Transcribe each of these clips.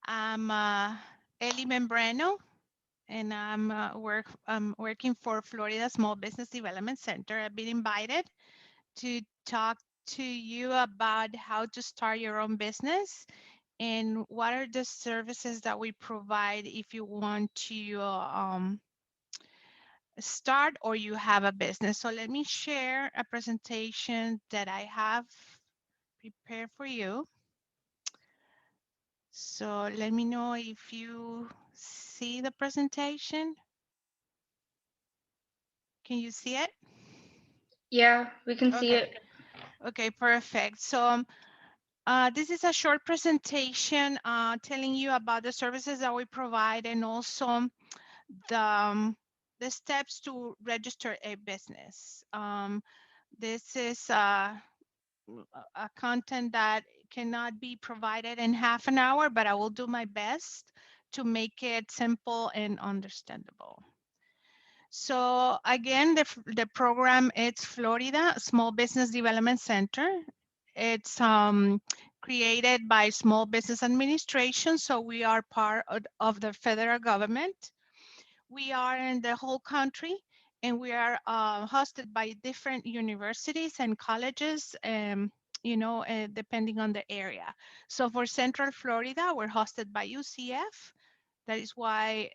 I'm Eli Membrano, and I'm working for Florida Small Business Development Center. I've been invited to talk to you about how to start your own business and what are the services that we provide if you want to start or you have a business. So let me share a presentation that I have prepared for you. So let me know if you see the presentation. Can you see it? Yeah, we can see Okay. it. Okay, perfect. So this is a short presentation telling you about the services that we provide and also the, um, the steps to register a business. This is a content that cannot be provided in half an hour, but I will do my best to make it simple and understandable. So again, the program, it's Florida Small Business Development Center. It's created by Small Business Administration, so we are part of the federal government. We are in the whole country, and we are hosted by different universities and colleges, depending on the area. So for Central Florida, we're hosted by UCF. That is why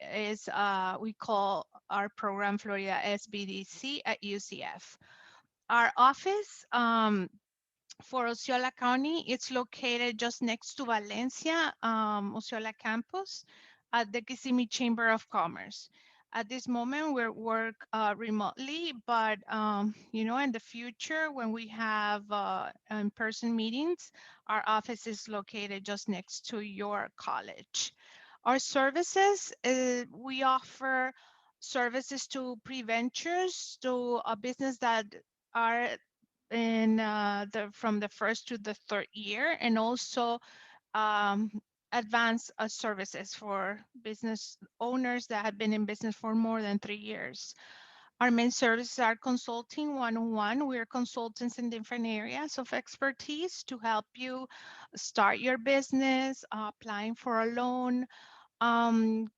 we call our program Florida SBDC at UCF. Our office for Osceola County, it's located just next to Valencia, Osceola campus at the Kissimmee Chamber of Commerce. At this moment, we work remotely, but in the future, when we have in-person meetings, our office is located just next to your college. Our services, we offer services to pre-ventures, to a business that are in from the first to the third year, and also um, advanced services for business owners that have been in business for more than 3 years. Our main services are consulting one-on-one. We're consultants in different areas of expertise to help you start your business, applying for a loan,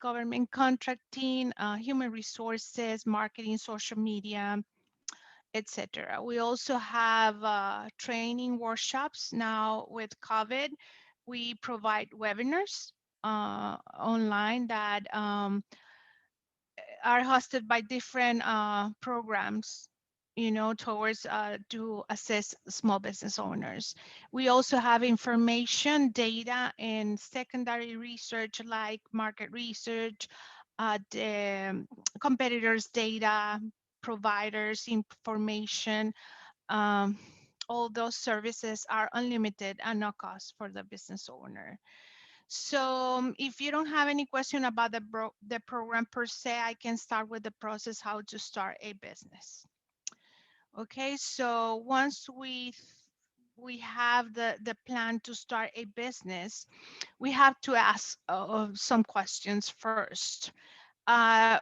government contracting, human resources, marketing, social media, etc. We also have training workshops now with COVID. We provide webinars online that are hosted by different programs, towards to assist small business owners. We also have information, data, and secondary research like market research, the competitors' data, providers' information. Um, all those services are unlimited and no cost for the business owner. So if you don't have any question about the program per se, I can start with the process how to start a business. Okay, so once we have the plan to start a business, we have to ask some questions first.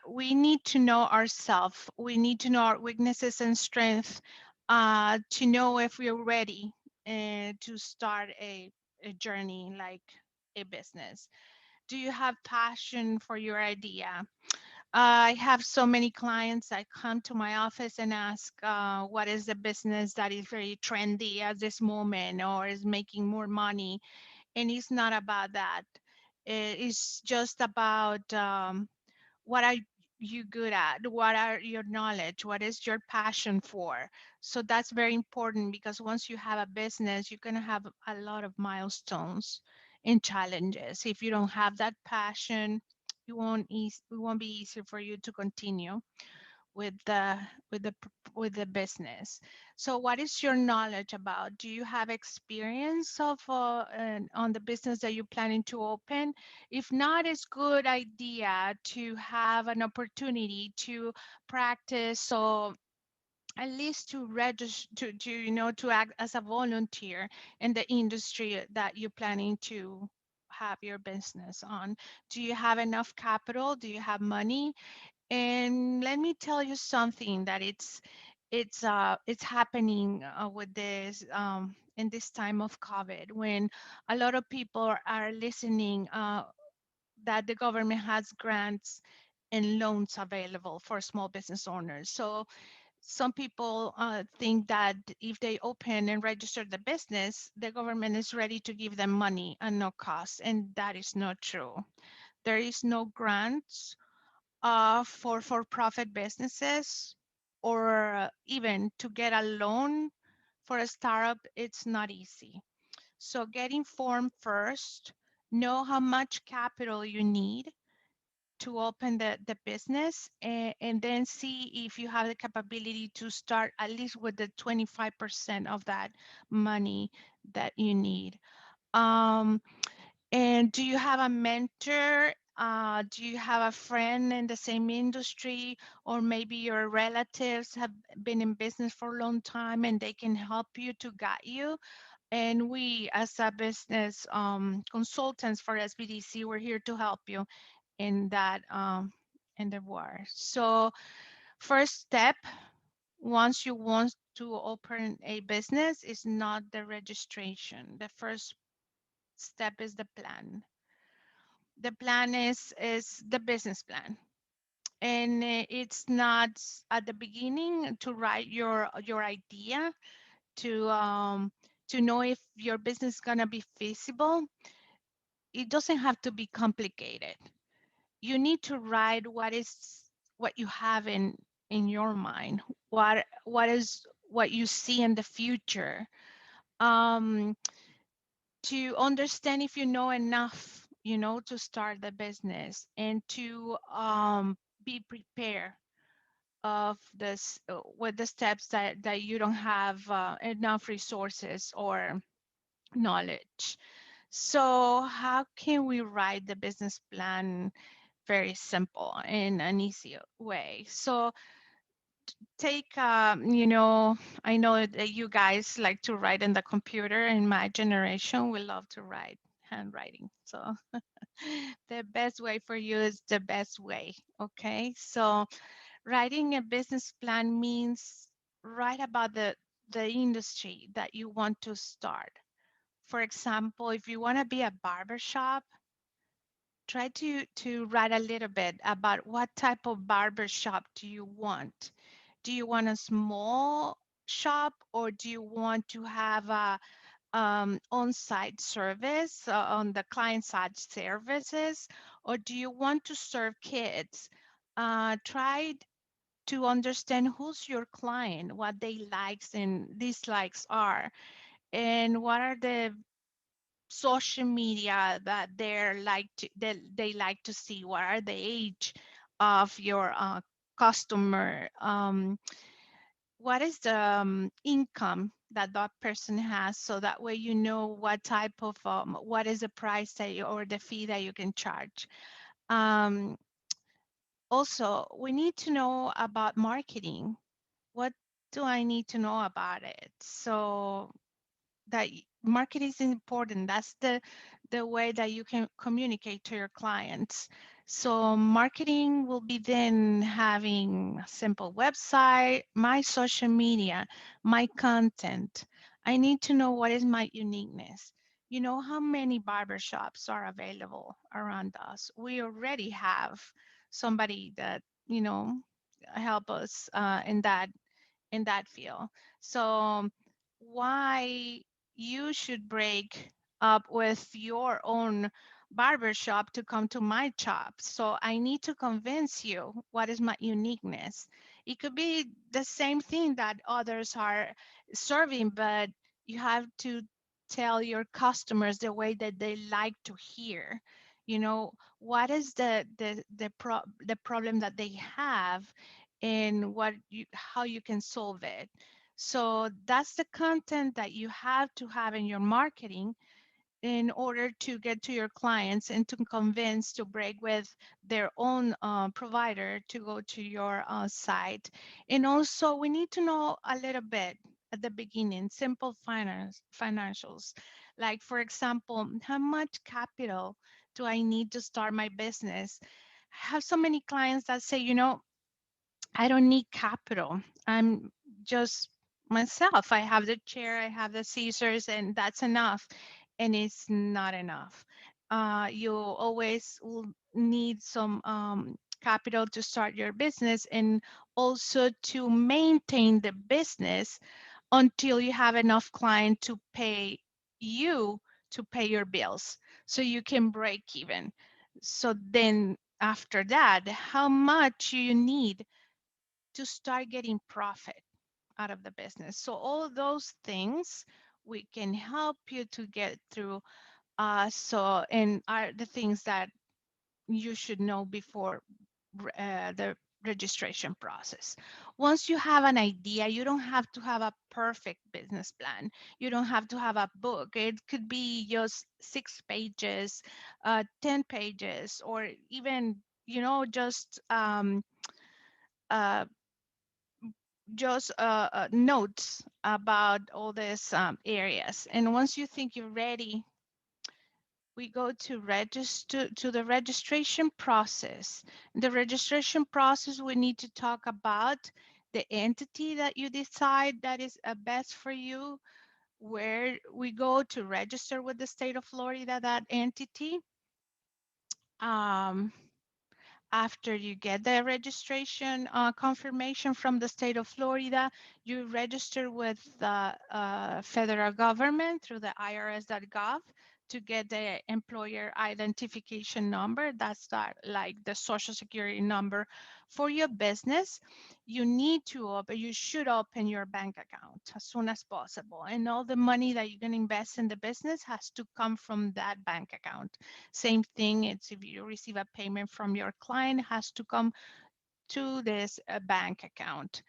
We need to know ourselves. We need to know our weaknesses and strengths to know if we're ready to start a journey like a business. Do you have passion for your idea? I have so many clients that come to my office and ask, what is the business that is very trendy at this moment or is making more money? And it's not about that. It's just about what are you good at? What are your knowledge? What is your passion for? So that's very important because once you have a business, you're going to have a lot of milestones and challenges. If you don't have that passion, it won't be easy for you to continue with the with the with the business. So what is your knowledge about? Do you have experience of on the business that you're planning to open? If not, it's good idea to have an opportunity to practice or at least to register to act as a volunteer in the industry that you're planning to have your business on. Do you have enough capital? Do you have money? And let me tell you something that it's happening with this in this time of COVID when a lot of people are listening. that the government has grants and loans available for small business owners. So some people think that if they open and register the business, the government is ready to give them money at no cost, and that is not true. There is no grants for for-profit businesses, or even to get a loan for a startup. It's not easy. So get informed first, know how much capital you need to open the business, and then see if you have the capability to start at least with the 25% of that money that you need. Um, and do you have a mentor? Do you have a friend in the same industry, or maybe your relatives have been in business for a long time and they can help you to guide you? And we, as a business consultants for SBDC, we're here to help you in that endeavor. So first step, once you want to open a business, is not the registration. The first step is the plan. The plan is the business plan, and it's not at the beginning to write your idea to know if your business is gonna be feasible. It doesn't have to be complicated. You need to write what you have in your mind, what you see in the future, um, to understand if you know enough, to start the business, and to be prepared of this with the steps that you don't have enough resources or knowledge. So how can we write the business plan very simple in an easy way? So take, I know that you guys like to write in the computer. In my generation, we love to write handwriting. So the best way for you is the best way. Okay. So writing a business plan means write about the industry that you want to start. For example, if you want to be a barber shop, try to write a little bit about what type of barber shop do you want. Do you want a small shop, or do you want to have a on-site service, on the client side services, or do you want to serve kids? Try to understand who's your client, what they likes and dislikes are, and what are the social media that they like to see. What are the age of your customer? What is the income that that person has, so that way you know what type of what is the price that you, or the fee that you can charge. um, Also, we need to know about marketing. What do I need to know about it? So that marketing is important. That's the way that you can communicate to your clients. So marketing will be then having a simple website, my social media, my content. I need to know what is my uniqueness. You know how many barbershops are available around us. We already have somebody that, help us in that field. So why you should break up with your own barbershop to come to my shop? So I need to convince you what is my uniqueness. It could be the same thing that others are serving, but you have to tell your customers the way that they like to hear. What is the problem that they have, and how you can solve it. So that's the content that you have to have in your marketing in order to get to your clients and to convince to break with their own provider to go to your site. And also, we need to know a little bit at the beginning, simple financials. Like, for example, how much capital do I need to start my business? I have so many clients that say, I don't need capital. I'm just myself. I have the chair, I have the scissors, and that's enough. And it's not enough. You always will need some capital to start your business and also to maintain the business until you have enough client to pay you to pay your bills so you can break even. So then after that, how much you need to start getting profit out of the business. So all those things we can help you to get through. So and are the things that you should know before the registration process. Once you have an idea, you don't have to have a perfect business plan. You don't have to have a book. It could be just 6 pages, 10 pages, or even, just uh, notes about all these areas. And once you think you're ready, we go to register to the registration process. The registration process, we need to talk about the entity that you decide that is best for you, where we go to register with the state of Florida, that entity. Um, After you get the registration confirmation from the state of Florida, you register with the federal government through the irs.gov to get the employer identification number. That's like the social security number for your business. You should open your bank account as soon as possible. And all the money that you're going to invest in the business has to come from that bank account. Same thing, it's if you receive a payment from your client, it has to come to this bank account.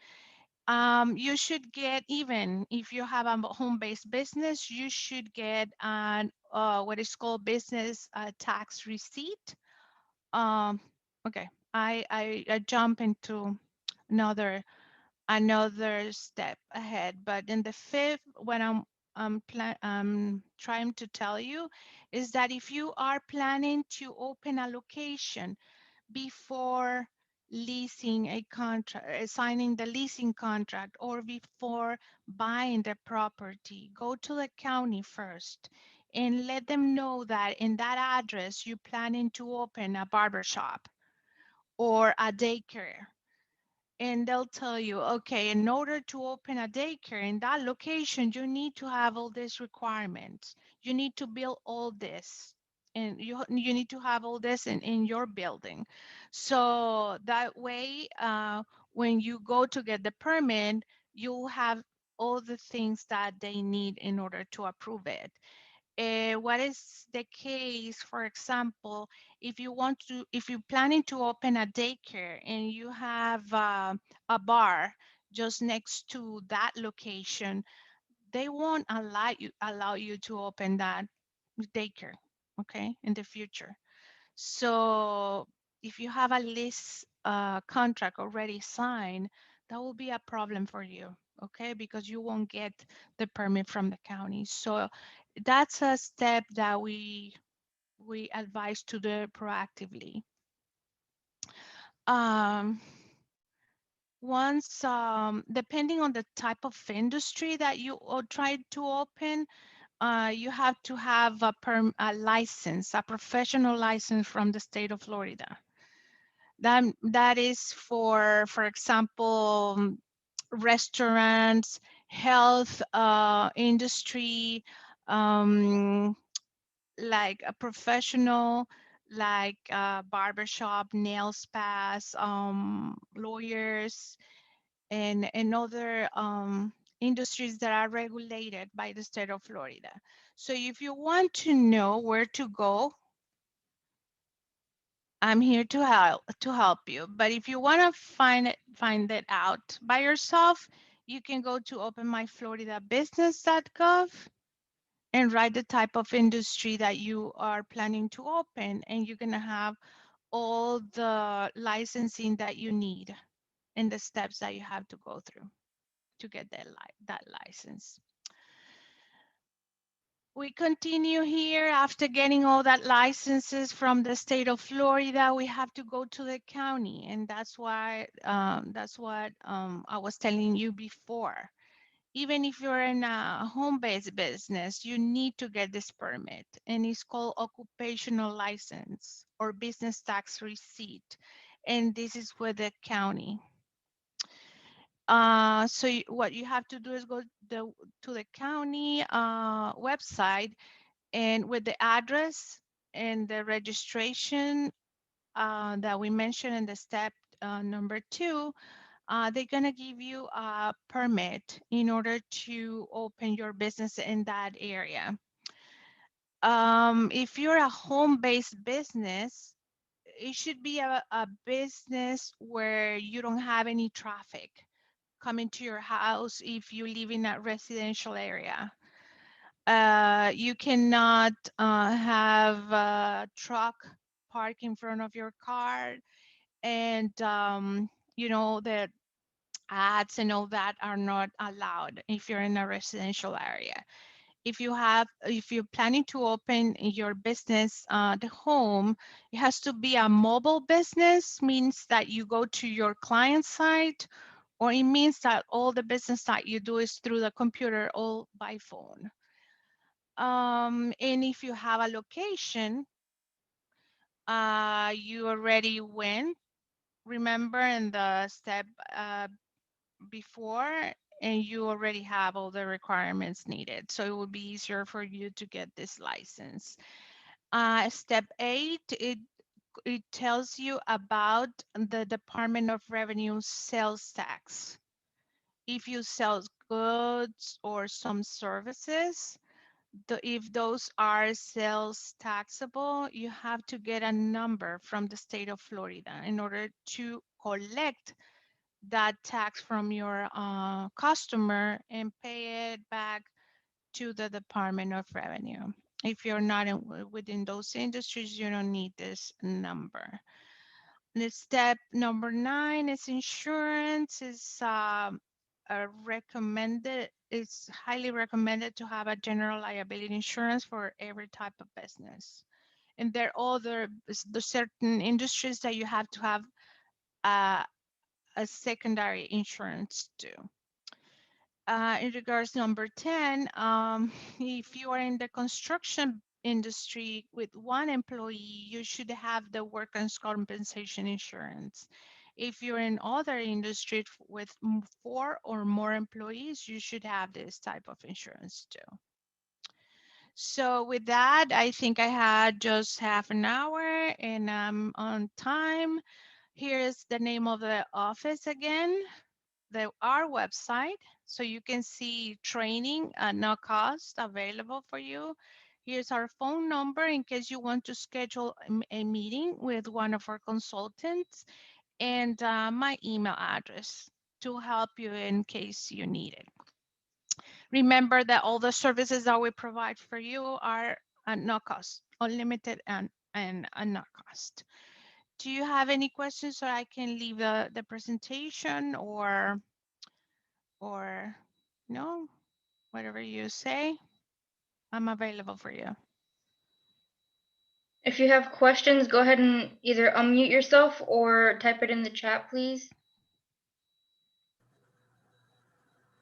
You should get, even if you have a home-based business, you should get an what is called business tax receipt. Um, okay, I jump into another step ahead, but in the fifth, what I'm trying to tell you is that if you are planning to open a location before leasing a contract, signing the leasing contract, or before buying the property, go to the county first and let them know that in that address you're planning to open a barber shop or a daycare. And they'll tell you, okay, in order to open a daycare in that location, you need to have all these requirements. You need to build all this. And you need to have all this in your building. So that way, when you go to get the permit, you'll have all the things that they need in order to approve it. What is the case, for example, if you're planning to open a daycare and you have a bar just next to that location, they won't allow you to open that daycare, okay, in the future. So if you have a lease contract already signed, that will be a problem for you, okay? Because you won't get the permit from the county. So that's a step that we advise to do proactively. Um, Once, depending on the type of industry that you try to open, you have to have a license, a professional license from the state of Florida. That is for example, restaurants, health industry, um, like a professional, like barbershop, nail spas, lawyers, and other industries that are regulated by the state of Florida. So if you want to know where to go, I'm here to help you. But if you want to find it out by yourself, you can go to openmyfloridabusiness.gov and write the type of industry that you are planning to open, and you're gonna have all the licensing that you need and the steps that you have to go through to get that license. We continue here. After getting all that licenses from the state of Florida, we have to go to the county, and that's what I was telling you before. Even if you're in a home-based business, you need to get this permit, and it's called occupational license or business tax receipt. And this is with the county. So what you have to do is go to the county website, and with the address and the registration that we mentioned in the step number 2, they're going to give you a permit in order to open your business in that area. If you're a home-based business, it should be a business where you don't have any traffic coming to your house if you live in a residential area. You cannot have a truck park in front of your car, and the ads and all that are not allowed if you're in a residential area. If you're planning to open your business, the home, it has to be a mobile business, means that you go to your client site, or it means that all the business that you do is through the computer, all by phone. And if you have a location, you already went, remember, in the step before, and you already have all the requirements needed. So it will be easier for you to get this license. Step 8, it tells you about the Department of Revenue sales tax. If you sell goods or some services, if those are sales taxable, you have to get a number from the state of Florida in order to collect that tax from your customer and pay it back to the Department of Revenue. If you're not within those industries, you don't need this number. The step number 9 is insurance. Is recommended. It's highly recommended to have a general liability insurance for every type of business. And there are the certain industries that you have to have uh, a secondary insurance too. In regards number 10, if you are in the construction industry with one employee, you should have the workers' compensation insurance. If you're in other industry with 4 or more employees, you should have this type of insurance too. So with that, I think I had just half an hour and I'm on time. Here's the name of the office again, our website, so you can see training at no cost available for you. Here's our phone number in case you want to schedule a meeting with one of our consultants, and my email address to help you in case you need it. Remember that all the services that we provide for you are at no cost, unlimited and at no cost. Do you have any questions, so I can leave the presentation, or no, whatever you say, I'm available for you. If you have questions, go ahead and either unmute yourself or type it in the chat, please.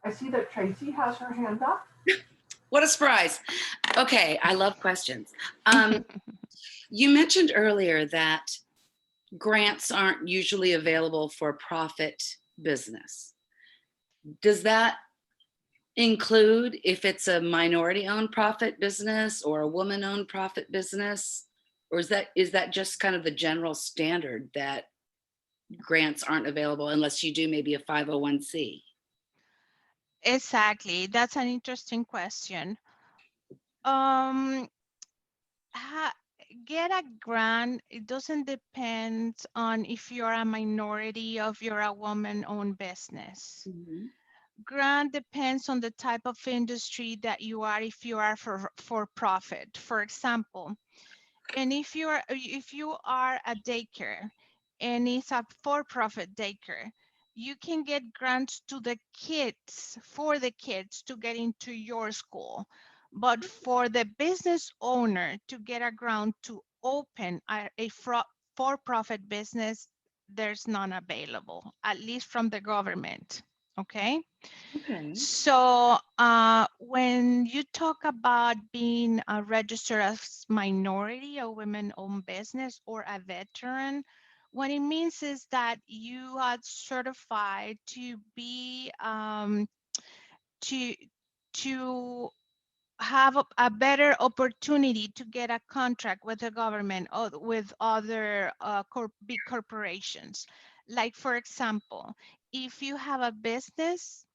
I see that Tracy has her hand up. What a surprise. Okay, I love questions. You mentioned earlier that grants aren't usually available for profit business. Does that include if it's a minority-owned profit business or a woman-owned profit business? Or is that just kind of the general standard that grants aren't available unless you do maybe a 501c? Exactly, that's an interesting question. um get a grant, it doesn't depend on if you're a minority or if you're a woman-owned business. Mm-hmm. Grant depends on the type of industry that you are, if you are for profit, for example. And if you are a daycare and it's a for-profit daycare, you can get grants to the kids, for the kids to get into your school. But for the business owner to get a grant to open a for-profit business, there's none available, at least from the government. Okay. Okay. So when you talk about being registered as minority or women-owned business or a veteran, what it means is that you are certified to be to to have a better opportunity to get a contract with the government or with other big corporations. Like for example, if you have a business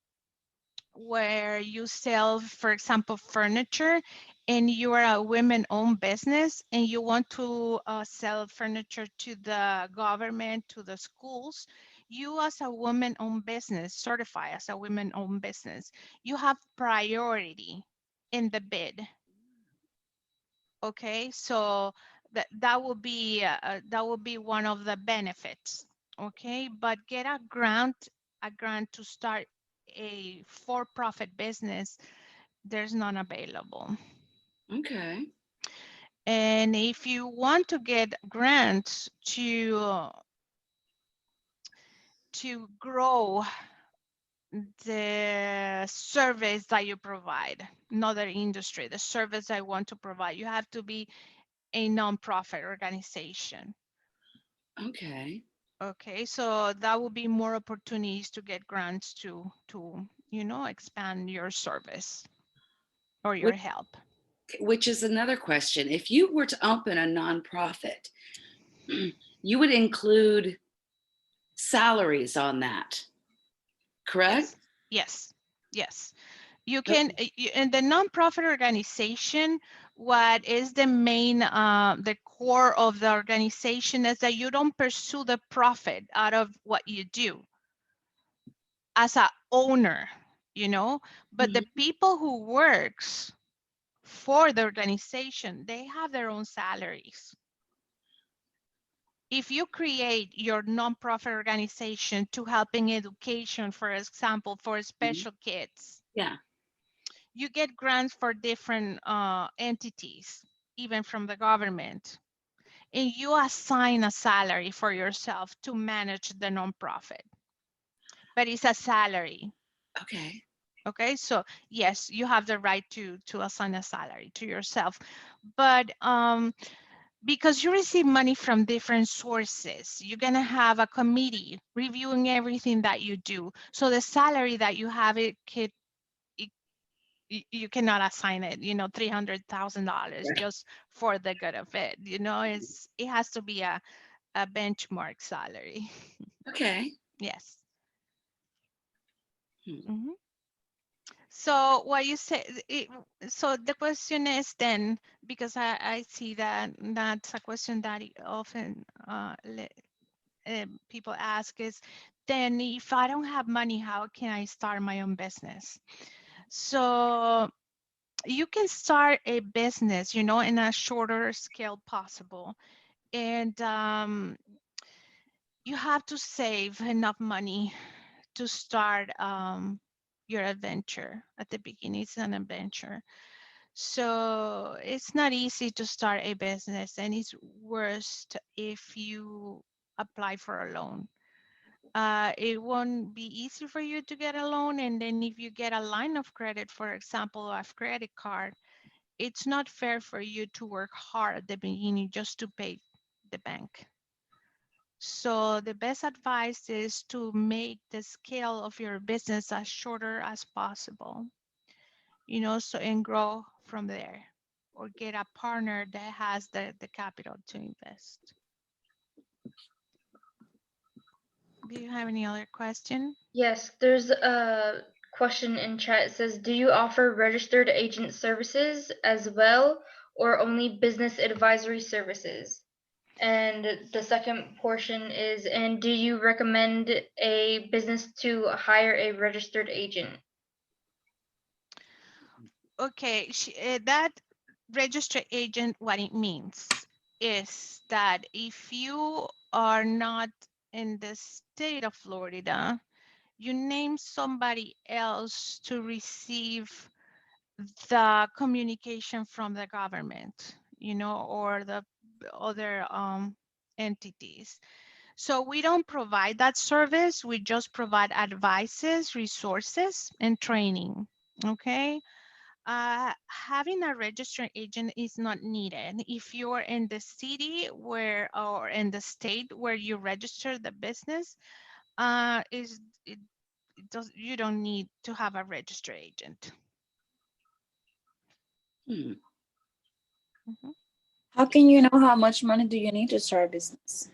where you sell, for example, furniture, and you are a women-owned business and you want to sell furniture to the government, to the schools, you as a woman-owned business, certified as a women-owned business, you have priority in the bid. Okay, so that will be one of the benefits. Okay, but get a grant to start a for-profit business, there's none available. Okay. And if you want to get grants to grow the service that you provide, not the industry, the service I want to provide, you have to be a nonprofit organization. Okay. Okay, so that will be more opportunities to get grants to expand your service or your Which, help. which is another question. If you were to open a nonprofit, you would include salaries on that, correct? Yes, yes, yes. You can, Okay. in the nonprofit organization, what is the main, the core of the organization is that you don't pursue the profit out of what you do as a owner, but the Mhm. people who works for the organization, they have their own salaries. If you create your nonprofit organization to help in education, for example, for special kids, Yeah. you get grants for different entities, even from the government, and you assign a salary for yourself to manage the nonprofit, but it's a salary. Okay. Okay, so yes, you have the right to assign a salary to yourself, but because you receive money from different sources, you're gonna have a committee reviewing everything that you do. So the salary that you have, you cannot assign it, $300,000 Right. just for the good of it. It has to be a benchmark salary. Okay. Yes. Hmm. Mhm. So what you say, so the question is then, because I see that that's a question that often people ask is, then if I don't have money, how can I start my own business? So you can start a business, in a shorter scale possible. And you have to save enough money to start your adventure at the beginning. It's an adventure. So it's not easy to start a business, and it's worst if you apply for a loan. It won't be easy for you to get a loan. And then if you get a line of credit, for example, a credit card, it's not fair for you to work hard at the beginning just to pay the bank. So the best advice is to make the scale of your business as shorter as possible, so and grow from there, or get a partner that has the capital to invest. Do you have any other question? Yes, there's a question in chat. It says, do you offer registered agent services as well, or only business advisory services? And the second portion is, and do you recommend a business to hire a registered agent? Okay, that registered agent, what it means is that if you are not in the state of Florida, you name somebody else to receive the communication from the government, or the other entities. So we don't provide that service. We just provide advices, resources, and training. Okay. Having a registered agent is not needed. If you're in the city where or in the state where you register the business, is it does you don't need to have a registered agent. Hmm. Mhm. How can you know how much money do you need to start a business?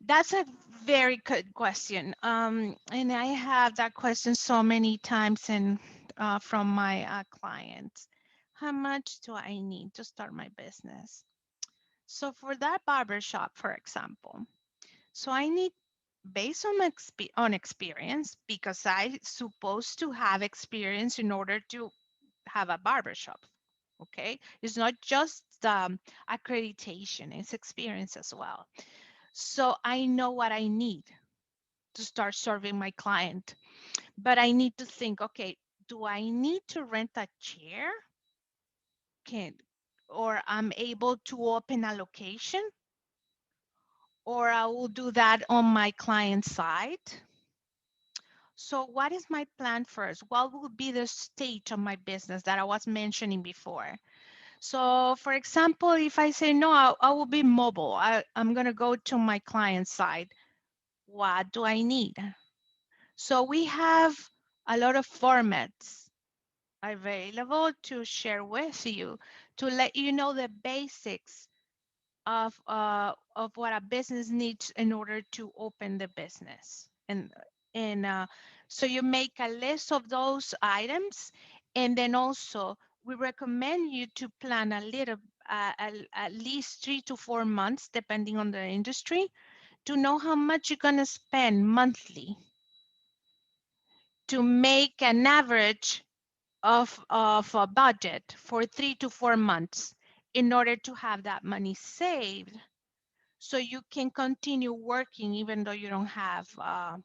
That's a very good question. And I have that question so many times from my clients. How much do I need to start my business? So for that barber shop, for example, so I need based on experience because I supposed to have experience in order to have a barber shop. Okay, it's not just accreditation; it's experience as well. So I know what I need to start serving my client. But I need to think, okay, do I need to rent a chair? Can or I'm able to open a location? Or I will do that on my client side. So what is my plan first? What will be the stage of my business that I was mentioning before? So for example, if I say, no, I will be mobile. I'm going to go to my client side. What do I need? So we have a lot of formats available to share with you to let you know the basics of what a business needs in order to open the business. And so you make a list of those items, and then also we recommend you to plan a little at least 3 to 4 months, depending on the industry, to know how much you're going to spend monthly to make an average of a budget for 3 to 4 months in order to have that money saved so you can continue working even though you don't have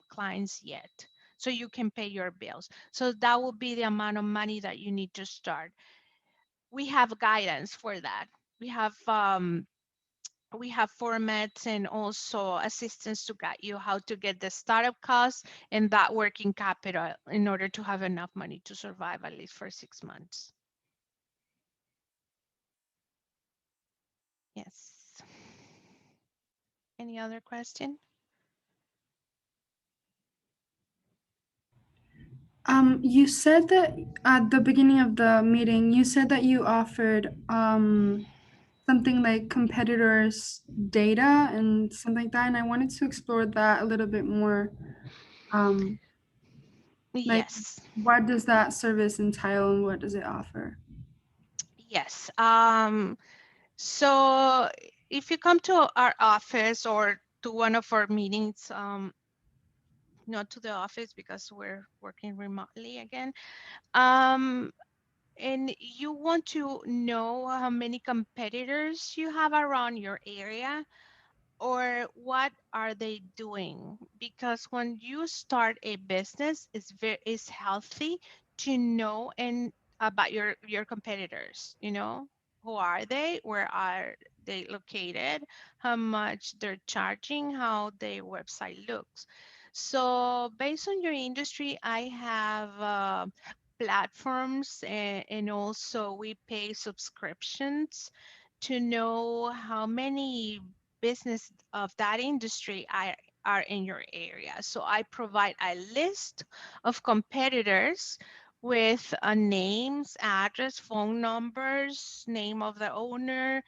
clients yet, so you can pay your bills. So that will be the amount of money that you need to start. We have guidance for that. We have formats and also assistance to guide you how to get the startup costs and that working capital in order to have enough money to survive at least for 6 months. Yes. Any other question? You said that at the beginning of the meeting, you said that you offered something like competitors' data and something like that, and I wanted to explore that a little bit more. Like, Yes. what does that service entail and what does it offer? Yes. So if you come to our office or to one of our meetings, not to the office because we're working remotely again, and you want to know how many competitors you have around your area, or what are they doing? Because when you start a business, it's healthy to know and about your competitors. Who are they? Where are they located? How much they're charging? How their website looks? So based on your industry, I have platforms, and also we pay subscriptions to know how many business of that industry are in your area. So I provide a list of competitors with names, address, phone numbers, name of the owner,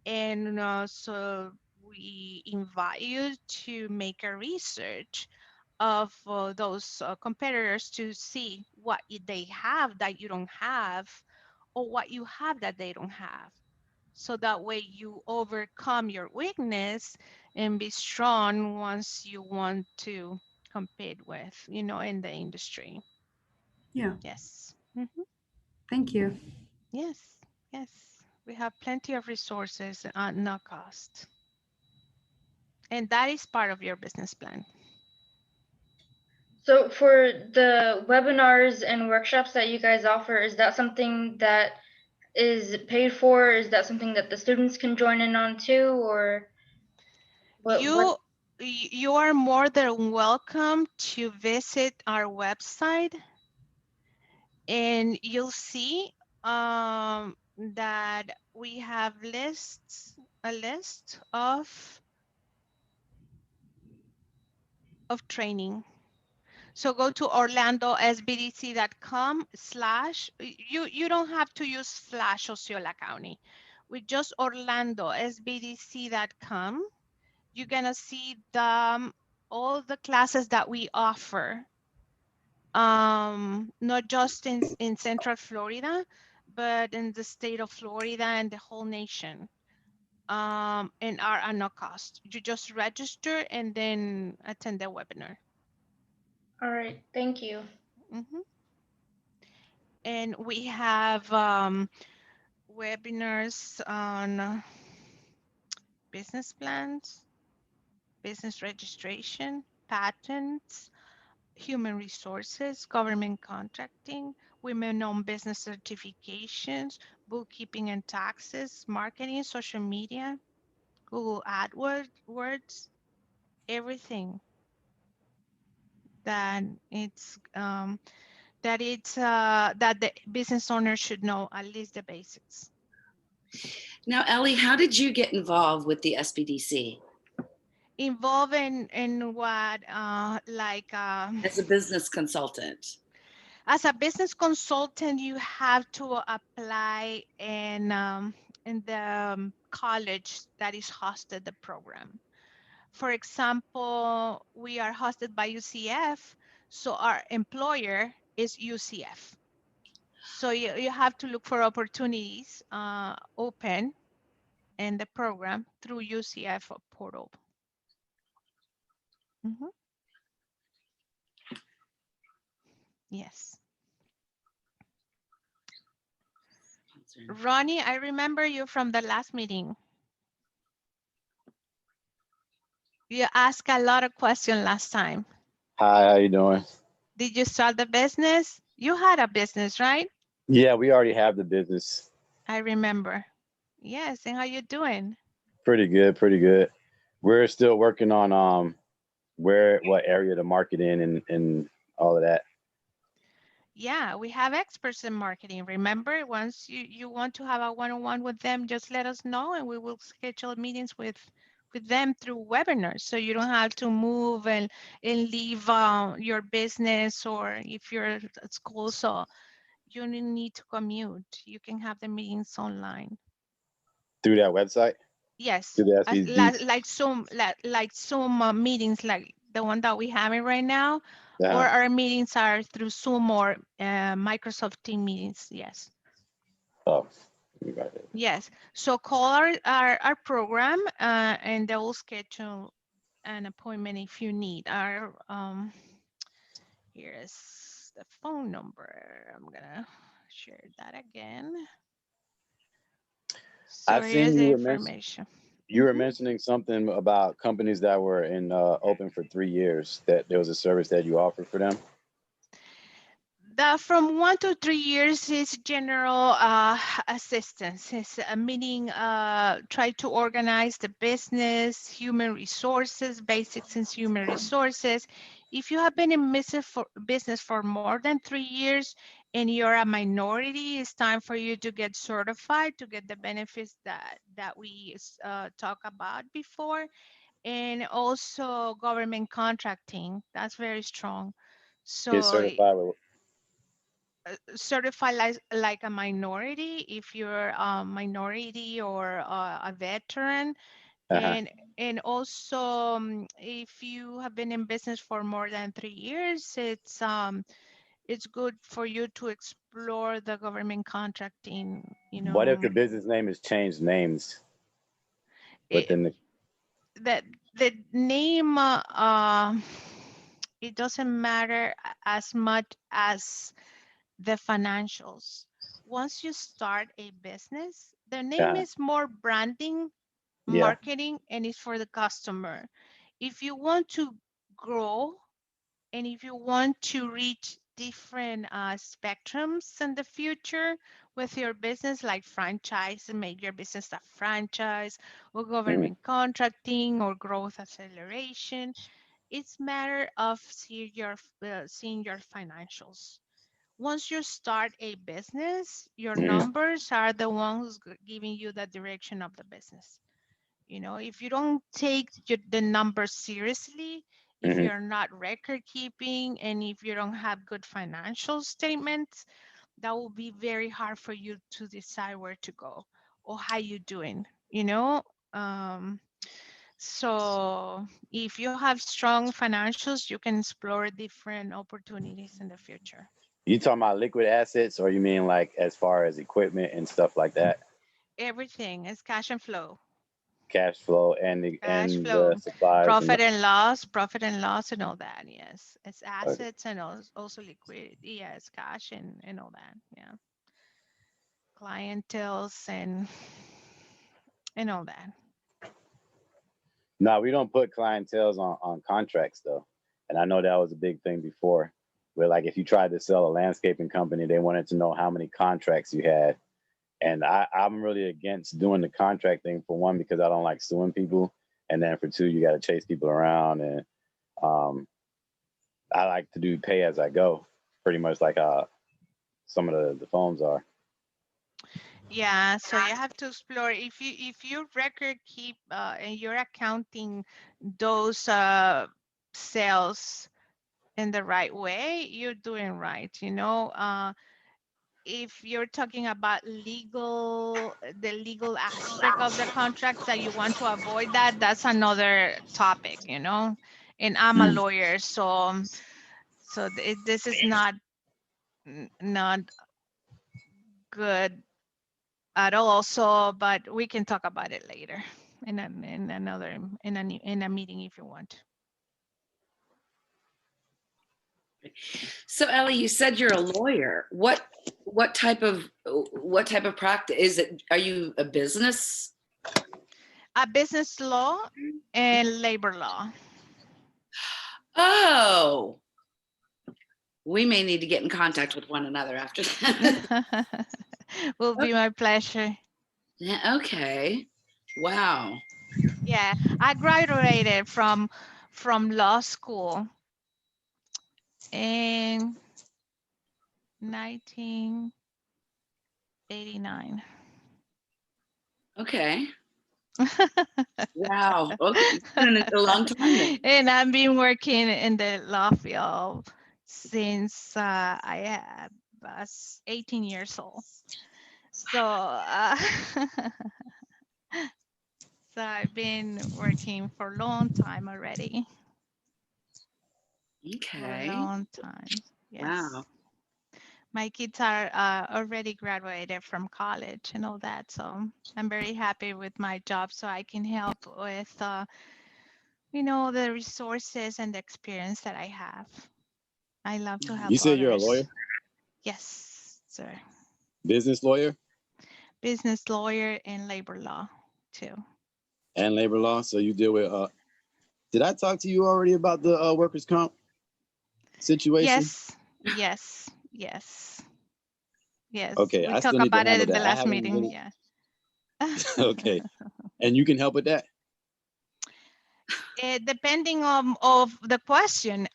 and so we invite you to make a research of those competitors to see what they have that you don't have, or what you have that they don't have, so that way you overcome your weakness and be strong once you want to compete with, in the industry. Yeah, Yes. Mhm. thank you. Yes. Yes. We have plenty of resources at no cost. And that is part of your business plan. So for the webinars and workshops that you guys offer, is that something that is paid for? Is that something that the students can join in on too, or what? You you are more than welcome to visit our website, and you'll see that we have a list of training. So go to orlandosbdc.com slash, you don't have to use slash Osceola County. With just orlandosbdc.com, you're gonna see all the classes that we offer, not just in Central Florida, but in the state of Florida and the whole nation, and are at no cost. You just register and then attend the webinar. All right, thank you. Mhm. And we have webinars on business plans, business registration, patents, human resources, government contracting, women-owned business certifications, bookkeeping and taxes, marketing, social media, Google AdWords, everything that that the business owner should know, at least the basics. Now, Ellie, how did you get involved with the SBDC Involved in what as a business consultant? as a business consultant, you have to apply in the college that is hosted the program. For example, we are hosted by UCF, so our employer is UCF. So you have to look for opportunities open in the program through UCF portal. Mhm. Yes. Ronnie, I remember you from the last meeting. You asked a lot of questions last time. Hi, how you doing? Did you start the business? You had a business, right? Yeah, we already have the business. I remember. Yes, and how you doing? Pretty good, pretty good. We're still working on what area to market in and all of that. Yeah, we have experts in marketing. Remember, once you want to have a one-on-one with them, just let us know and we will schedule meetings with them through webinars. So you don't have to move and leave your business, or if you're at school, so you don't need to commute. You can have the meetings online. Through that website? Yes, Through the SBD? like Zoom meetings like the one that we're having right now, or Uh-huh. our meetings are through Zoom or Microsoft Team meetings. Yes. Oh, you got it. Yes. So call our program and they will schedule an appointment if you need. Our here's the phone number. I'm gonna share that again. So I've here's seen the you information. were mentioning something about companies that were in open for 3 years, that there was a service that you offered for them. From 1 to 3 years is general assistance. It's meaning try to organize the business, human resources, basics in human resources. If you have been in business for more than 3 years and you're a minority, it's time for you to get certified to get the benefits that we talked about before. And also government contracting, that's very strong. Get So certified with certified like a minority if you're a minority or a veteran, uh-huh. and also if you have been in business for more than 3 years, it's good for you to explore the government contracting, What if the business name has changed names it, within the the name it doesn't matter as much as the financials. Once you start a business, the name is more branding, yeah. marketing, and it's for the customer. If you want to grow and if you want to reach different spectrums in the future, with your business, like franchise and make your business a franchise, or Mhm. government contracting, or growth acceleration. It's matter of seeing your financials. Once you start a business, your Mhm. numbers are the ones giving you the direction of the business. If you don't take the numbers seriously, if Mhm. you're not record keeping, and if you don't have good financial statements, that will be very hard for you to decide where to go or how you doing. Um, so if you have strong financials, you can explore different opportunities in the future. You talking about liquid assets, or you mean like as far as equipment and stuff like that? Everything is cash and flow. Cash flow and Cash the flow, supplies and profit and loss, and all that. Yes, it's okay. assets and also liquidity. Yes, cash and all that. Yeah, clientels and all that. No, we don't put clientels on contracts though. And I know that was a big thing before, where like if you tried to sell a landscaping company, they wanted to know how many contracts you had. And I'm really against doing the contract thing, for one, because I don't like suing people. And then for two, you got to chase people around. And um, I like to do pay as I go, pretty much like some of the phones are. Yeah, so you have to explore if you record keep and you're accounting those sales in the right way, you're doing right. If you're talking about the legal aspect of the contracts that you want to avoid, that's another topic. And I'm a Mm. lawyer, so this is not good at all. So, but we can talk about it later in a meeting if you want. So Ellie, you said you're a lawyer. What type of practice is it? Are you a business? A business law and labor law. Oh, we may need to get in contact with one another after that. Will be my pleasure. Yeah, okay. Wow. Yeah, I graduated from law school in 1989. Okay. Wow. Okay. It's been a long time then. And I've been working in the law field since was 18 years old. So, so I've been working for a long time already. For a Okay. long time. Yes. Wow. My kids are already graduated from college and all that. So I'm very happy with my job, so I can help with, the resources and the experience that I have. I love to help You said you're a others. lawyer, Yes, sir. business lawyer, Business lawyer and labor law too. and labor law. So you deal with. Did I talk to you already about the workers' comp situation? Yes. Okay, We I talked still need to about it handle in the that. I last haven't meeting. really. Yeah. Okay, and you can help with that. Depending on of the question,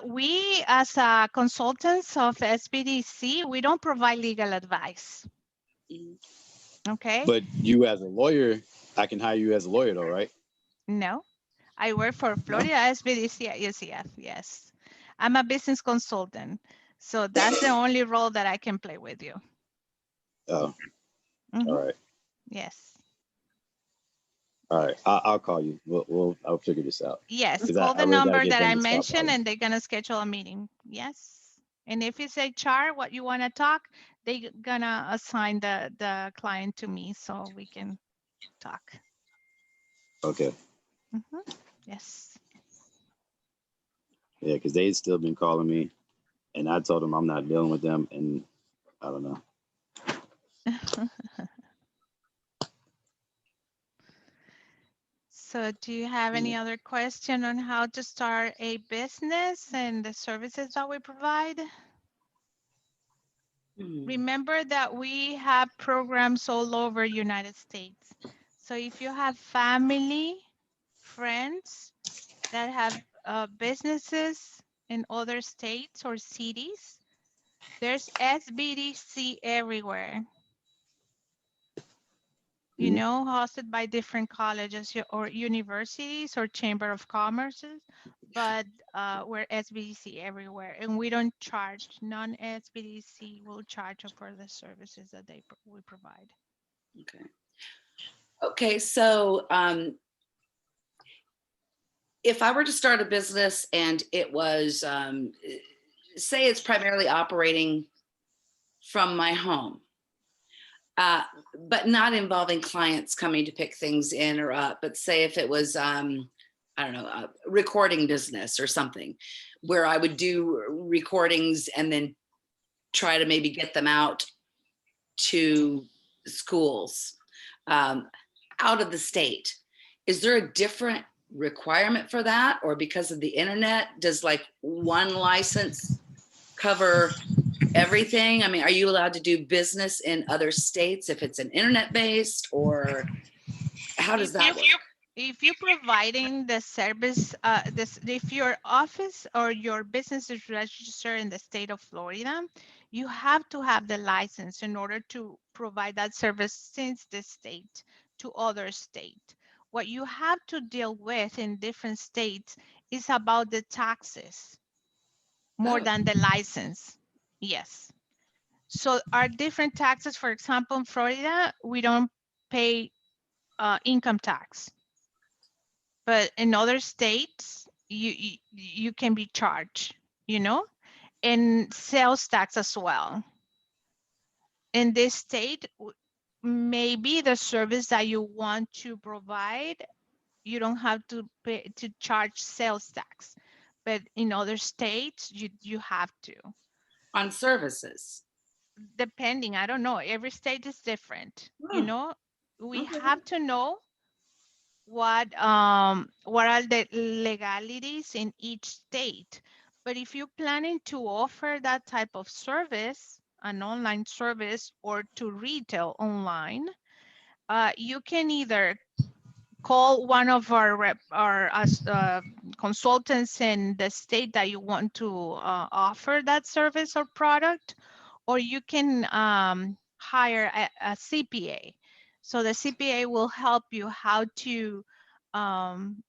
we as consultants of SBDC, we don't provide legal advice. Mhm. Okay. But you as a lawyer, I can hire you as a lawyer, though, right? No, I work for No. Florida SBDC at UCF. Yes, I'm a business consultant, so that's the only role that I can play with you. Oh, Mhm. all right, Yes. all right. I'll call you. I'll figure this out. Yes, 'Cause call I the really gotta number get that them I to stop mentioned, calling. and they're gonna schedule a meeting. Yes, and if it's HR, what you want to talk, they're gonna assign the client to me so we can talk. Okay. Mhm. Yes. Yeah, because they still been calling me, and I told them I'm not dealing with them, and I don't know. So do you have any other question on how to start a business and the services that we provide? Mhm. Remember that we have programs all over United States. So if you have family, friends that have businesses in other states or cities, there's SBDC everywhere, you know, hosted by different colleges or universities or Chamber of Commerces, but we're SBDC everywhere, and we don't charge. Non-SBDC will charge for the services that we provide. Okay. Okay, so if I were to start a business and it was, say it's primarily operating from my home, uh, but not involving clients coming to pick things in or up, but say if it was, I don't know, a recording business or something where I would do recordings and then try to maybe get them out to schools out of the state. Is there a different requirement for that? Or because of the internet, does like one license cover everything? I mean, are you allowed to do business in other states if it's an internet based, or how does that work? If you're providing the service, if your office or your business is registered in the state of Florida, you have to have the license in order to provide that service since the state to other state. What you have to deal with in different states is about the taxes more Oh, than the license. Yes. So our different taxes, for example, in Florida, we don't pay income tax. But in other states, you can be charged, you know, and sales tax as well. In this state, maybe the service that you want to provide, you don't have to pay to charge sales tax, but in other states, you have to. on services. Depending, I don't know. Every state is different, you Oh, know. We okay. have to know what are the legalities in each state. But if you're planning to offer that type of service, an online service, or to retail online, you can either call one of our consultants in the state that you want to offer that service or product, or you can hire a CPA. So the CPA will help you how to,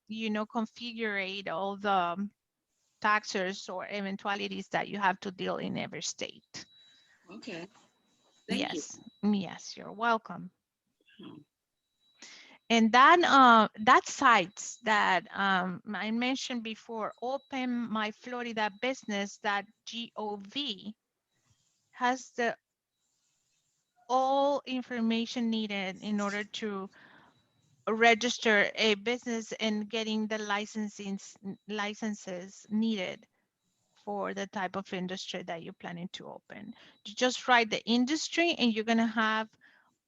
you know, configure all the taxes or eventualities that you have to deal in every state. Okay. Thank you. Yes, yes, you're welcome. Oh, And that that sites that I mentioned before, Open My Florida Business, that gov has the all information needed in order to register a business and getting the licenses needed for the type of industry that you're planning to open. You just write the industry and you're going to have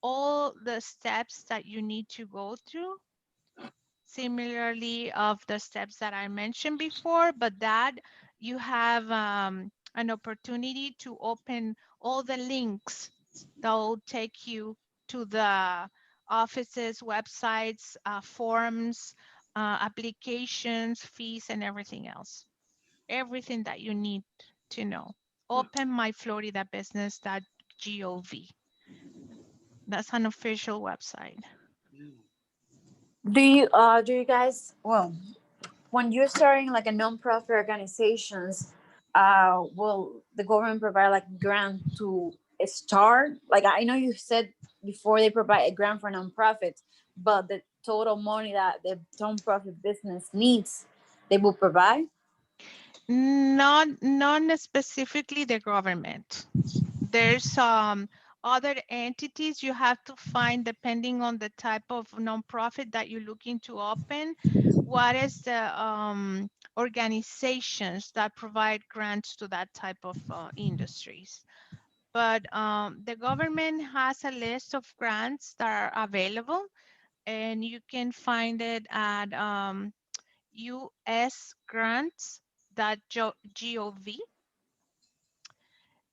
all the steps that you need to go through, similarly of the steps that I mentioned before, but that you have an opportunity to open all the links that will take you to the offices, websites, forms, applications, fees, and everything else. Everything that you need to know. Openmyfloridabusiness.gov. That's an official website. Do you guys, well, when you're starting like a non-profit organizations, will the government provide like grant to start? Like I know you said before they provide a grant for nonprofits, but the total money that the non-profit business needs, they will provide. Not specifically the government. There's other entities you have to find depending on the type of nonprofit that you're looking to open. What is the organizations that provide grants to that type of industries? But the government has a list of grants that are available, and you can find it at usgrants.gov.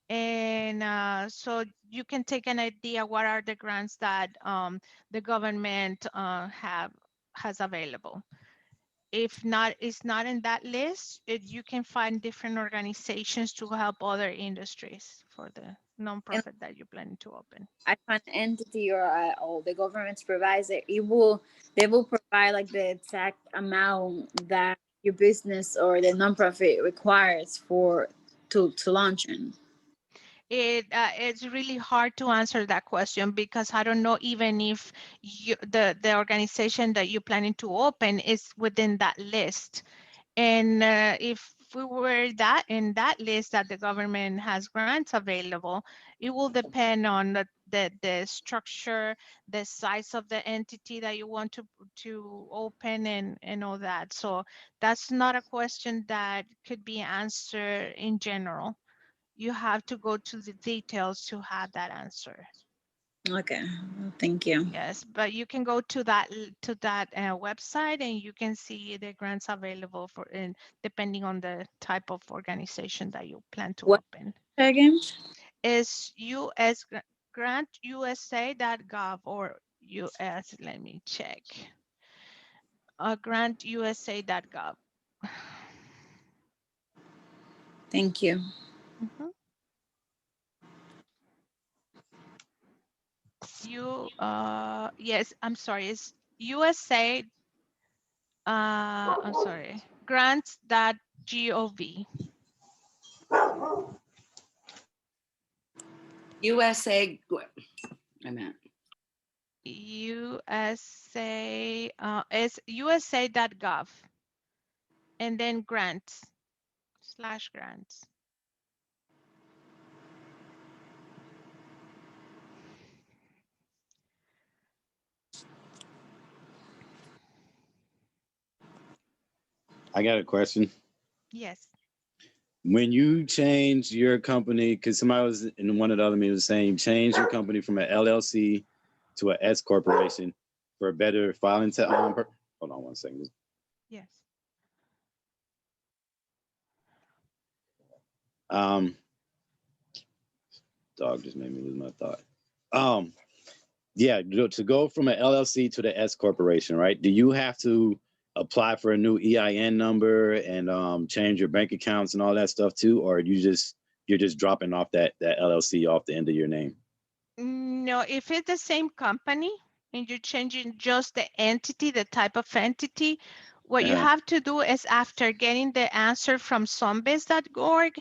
And so you can take an idea what are the grants that the government has available. If not, it's not in that list, you can find different organizations to help other industries for the And nonprofit that you're planning to open. I find an entity or the government provides it, they will provide like the exact amount that your business or the nonprofit requires for to launch in. It's really hard to answer that question because I don't know even if the organization that you're planning to open is within that list. And if we were that in that list that the government has grants available, it will depend on the structure, the size of the entity that you want to open and all that. So that's not a question that could be answered in general. You have to go to the details to have that answer. Okay, thank you. Yes, but you can go to that website and you can see the grants available for and depending on the type of organization that you plan to What open. again? Is grantusa.gov or US, let me check. Grantusa.gov. Thank you. Mhm. Yes, I'm sorry, it's USA, I'm sorry, grants.gov. USA, I meant. USA is USA.gov and then grants/grants. I got a question. Yes. When you change your company, because somebody was in one of the other meetings saying you change your company from an LLC to an S corporation for a better filing. Hold on one second. Yes. Um, dog just made me lose my thought. Um, yeah, to go from an LLC to the S corporation, right? Do you have to apply for a new EIN number and change your bank accounts and all that stuff too, or you're just dropping off that LLC off the end of your name? No, if it's the same company and you're changing just the entity, the type of entity, what you have to do is after getting the answer from sunbiz.org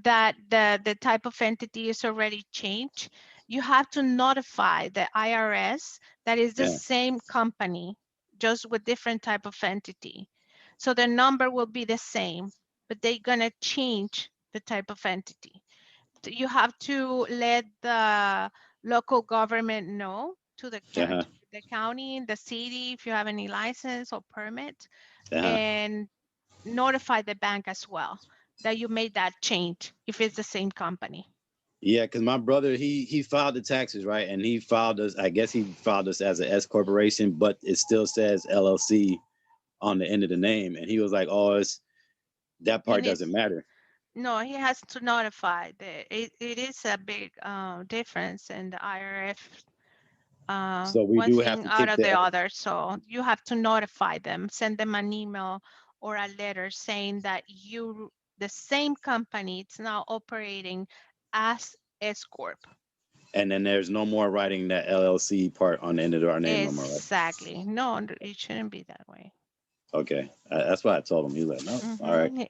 that the type of entity is already changed, you have to notify the IRS that is the Yeah. same company, just with different type of entity. So the number will be the same, but they're gonna change the type of entity. You have to let the local government know to Uh-huh. the county, the city, if you have any license or permit, Uh-huh. and notify the bank as well that you made that change if it's the same company. Yeah, because my brother, he filed the taxes, right? And he filed us, I guess he filed us as an S corporation, but it still says LLC on the end of the name. And he was like, oh, that You part need, doesn't matter. no, he has to notify. It is a big difference in the IRF, So we one do have thing to out kick of the the, other. So you have to notify them, send them an email or a letter saying that the same company, it's now operating as S Corp. and then there's no more writing that LLC part on the end of our name no more, right? Exactly. No, it shouldn't be that way. Okay. That's what I told him. He was like, no, all right. Mhm.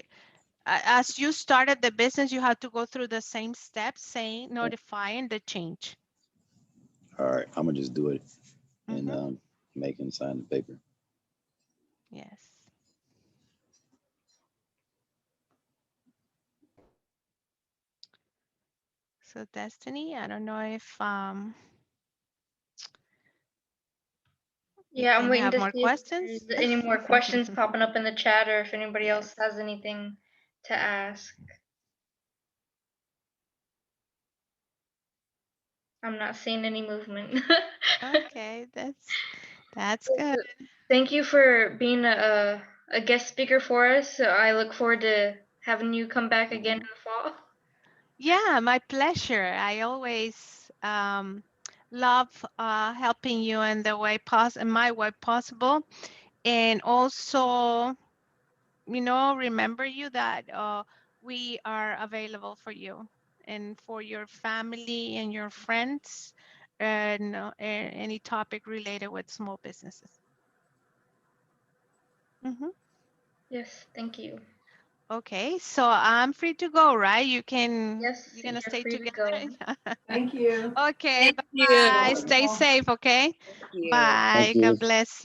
As you started the business, you have to go through the same steps, saying notifying the change. All right. I'm going to just do it and Mhm. make him sign the paper. Yes. So Destiny, I don't know if you Yeah, I'm can waiting have to more see if questions. there's any more questions popping up in the chat or if anybody else Yes. has anything to ask. I'm not seeing any movement. Okay, that's good. Thank you for being a guest speaker for us. So I look forward to having you come back again in the fall. Yeah, my pleasure. I always love helping you in the way in my way possible, and also, remember you that we are available for you and for your family and your friends, and any topic related with small businesses. Hmm. Yes, thank you. Okay, so I'm free to go, right? Yes, You're gonna you're stay free to together. go. Thank you. Okay, Thank you. bye. Stay Wonderful. safe, okay? Thank you. Bye. Thank you. God bless you.